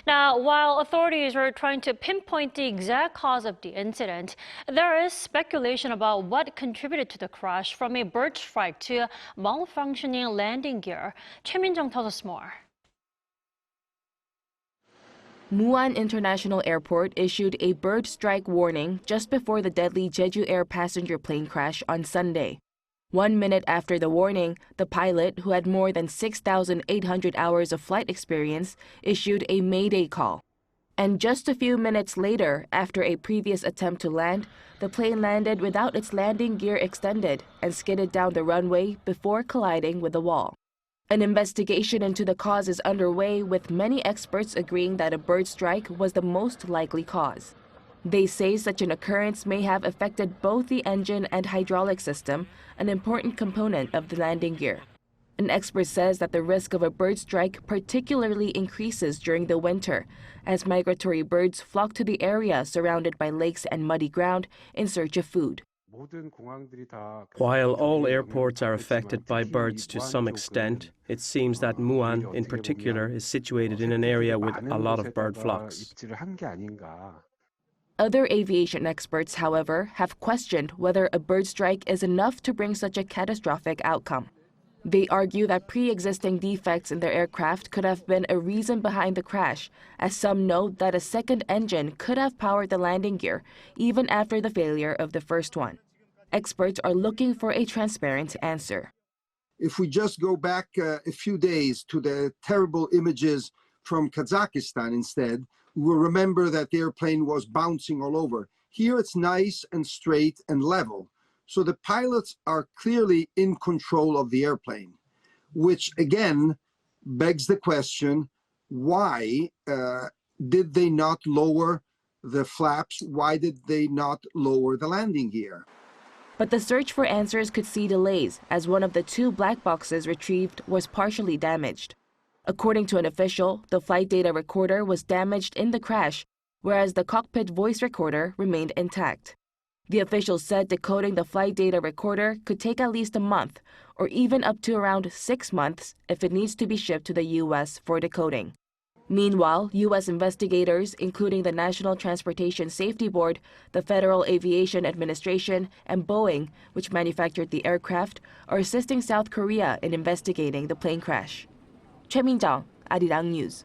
Now, while authorities are trying to pinpoint the exact cause of the incident, there is speculation about what contributed to the crash, from a bird strike to malfunctioning landing gear. Choi Min-jung tells us more. Muan International Airport issued a bird strike warning just before the deadly Jeju Air passenger plane crash on Sunday. 1 minute after the warning, the pilot, who had more than 6,800 hours of flight experience, issued a mayday call. And just a few minutes later, after a previous attempt to land, the plane landed without its landing gear extended and skidded down the runway before colliding with the wall. An investigation into the cause is underway, with many experts agreeing that a bird strike was the most likely cause. They say such an occurrence may have affected both the engine and hydraulic system, an important component of the landing gear. An expert says that the risk of a bird strike particularly increases during the winter, as migratory birds flock to the area surrounded by lakes and muddy ground in search of food. While all airports are affected by birds to some extent, it seems that Muan, in particular, is situated in an area with a lot of bird flocks. Other aviation experts, however, have questioned whether a bird strike is enough to bring such a catastrophic outcome. They argue that pre-existing defects in their aircraft could have been a reason behind the crash, as some note that a second engine could have powered the landing gear even after the failure of the first one. Experts are looking for a transparent answer. If we just go back a few days to the terrible images from Kazakhstan instead, we will remember that the airplane was bouncing all over. Here it's nice and straight and level. So the pilots are clearly in control of the airplane, which again begs the question, why did they not lower the flaps? Why did they not lower the landing gear? But the search for answers could see delays, as one of the 2 black boxes retrieved was partially damaged. According to an official, the flight data recorder was damaged in the crash, whereas the cockpit voice recorder remained intact. The official said decoding the flight data recorder could take at least a month, or even up to around 6 months if it needs to be shipped to the U.S. for decoding. Meanwhile, U.S. investigators, including the National Transportation Safety Board, the Federal Aviation Administration, and Boeing, which manufactured the aircraft, are assisting South Korea in investigating the plane crash. Choi Min-jung, Arirang News.